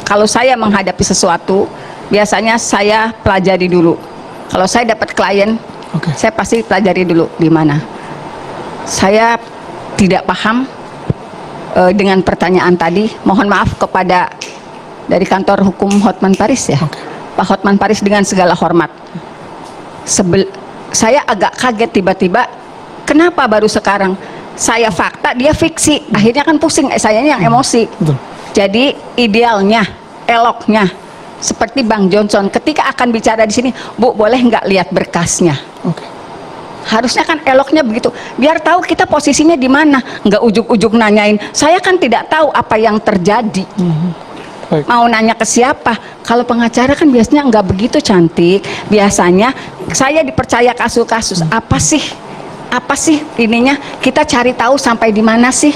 Kalau saya menghadapi sesuatu, biasanya saya pelajari dulu. Kalau saya dapat klien, saya pasti pelajari dulu di mana. Saya tidak paham dengan pertanyaan tadi. Mohon maaf kepada dari kantor hukum Hotman Paris ya, Pak Hotman Paris, dengan segala hormat. Saya agak kaget tiba-tiba, kenapa baru sekarang? Saya fakta, dia fiksi. Akhirnya kan pusing, saya yang emosi. Jadi idealnya, eloknya, seperti Bang Johnson, ketika akan bicara di sini, Bu, boleh nggak lihat berkasnya? Harusnya kan eloknya begitu, biar tahu kita posisinya di mana. Nggak ujuk-ujuk nanyain, saya kan tidak tahu apa yang terjadi. Mau nanya ke siapa? Kalau pengacara kan biasanya nggak begitu, cantik. Biasanya saya dipercaya kasus-kasus. Apa sih ininya? Kita cari tahu sampai di mana sih?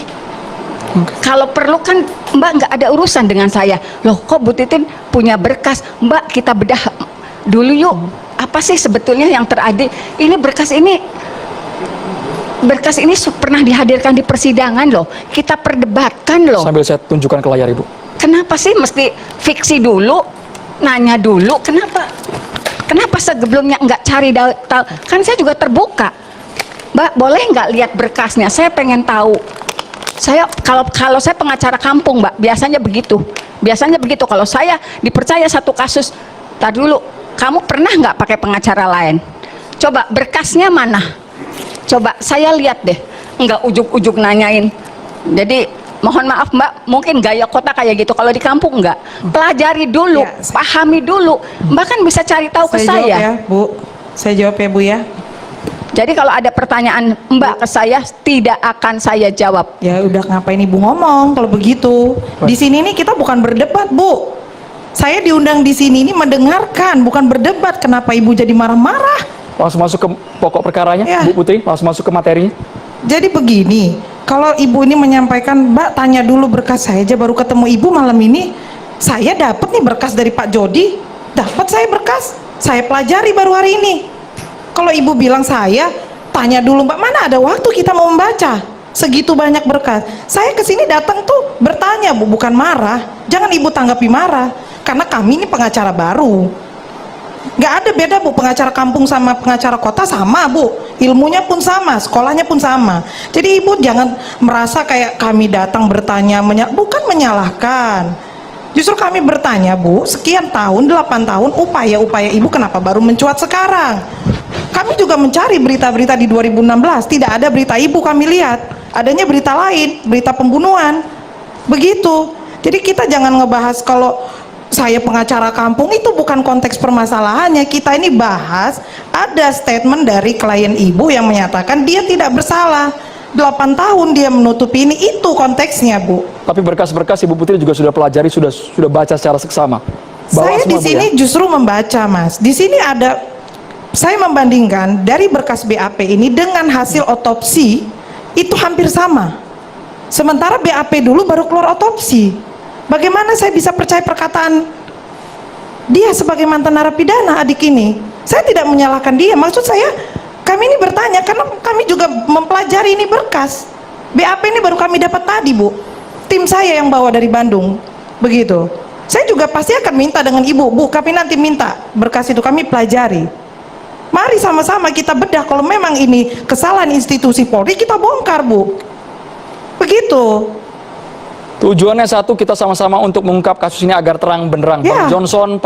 Kalau perlu kan Mbak nggak ada urusan dengan saya. Loh, kok Bu Titin punya berkas? Mbak, kita bedah dulu yuk. Apa sih sebetulnya yang terjadi? Ini berkas ini pernah dihadirkan di persidangan loh. Kita perdebatkan loh. Sambil saya tunjukkan ke layar, Ibu. Kenapa sih mesti fiksi dulu? Nanya dulu, kenapa? Kenapa sebelumnya nggak cari tahu? Kan saya juga terbuka. Mbak, boleh nggak lihat berkasnya? Saya pengen tahu. Saya kalau saya pengacara kampung, Mbak, biasanya begitu. Biasanya begitu. Kalau saya dipercaya satu kasus, tar dulu, kamu pernah nggak pakai pengacara lain? Coba berkasnya mana? Coba saya lihat deh. Nggak ujuk-ujuk nanyain. Jadi mohon maaf Mbak, mungkin gaya kota kayak gitu. Kalau di kampung enggak. Pelajari dulu, pahami dulu. Mbak kan bisa cari tahu ke saya. Jawab ya, Bu. Saya jawab ya, Bu ya. Jadi kalau ada pertanyaan Mbak ke saya, tidak akan saya jawab. Ya udah, ngapain Ibu ngomong kalau begitu? Di sini nih kita bukan berdebat, Bu. Saya diundang di sini ini mendengarkan, bukan berdebat. Kenapa Ibu jadi marah-marah? Langsung masuk ke pokok perkaranya, Ya. Bu Putri. Langsung masuk ke materinya. Jadi begini, kalau Ibu ini menyampaikan, Mbak tanya dulu berkas saya aja, baru ketemu Ibu malam ini. Saya dapat nih berkas dari Pak Jody, dapat saya berkas, saya pelajari baru hari ini. Kalau Ibu bilang saya tanya dulu, Mbak, mana ada waktu kita mau membaca segitu banyak berkas. Saya kesini datang tuh bertanya, Bu, bukan marah. Jangan Ibu tanggapi marah, karena kami ini pengacara baru. Nggak ada beda, Bu, pengacara kampung sama pengacara kota sama, Bu. Ilmunya pun sama, sekolahnya pun sama. Jadi Ibu jangan merasa kayak kami datang bertanya, bukan menyalahkan. Justru kami bertanya, Bu, sekian tahun, 8 tahun, upaya-upaya Ibu kenapa baru mencuat sekarang? Kami juga mencari berita-berita di 2016, tidak ada berita Ibu kami lihat. Adanya berita lain, berita pembunuhan. Begitu. Jadi kita jangan ngebahas kalau saya pengacara kampung, itu bukan konteks permasalahannya. Kita ini bahas ada statement dari klien Ibu yang menyatakan dia tidak bersalah. 8 tahun dia menutupi ini, itu konteksnya, Bu. Tapi berkas-berkas Ibu Putri juga sudah pelajari, sudah baca secara seksama. Saya di sini justru membaca, Mas. Di sini ada, saya membandingkan dari berkas BAP ini dengan hasil otopsi, itu hampir sama. Sementara BAP dulu baru keluar otopsi. Bagaimana saya bisa percaya perkataan dia sebagai mantan narapidana adik ini? Saya tidak menyalahkan dia, maksud saya kami ini bertanya karena kami juga mempelajari ini berkas. BAP ini baru kami dapat tadi, Bu. Tim saya yang bawa dari Bandung. Begitu. Saya juga pasti akan minta dengan Ibu, Bu, kami nanti minta berkas itu, kami pelajari. Mari sama-sama kita bedah, kalau memang ini kesalahan institusi Polri, kita bongkar, Bu. Begitu. Tujuannya satu, kita sama-sama untuk mengungkap kasus ini agar terang benderang. Ya. Bang Johnson,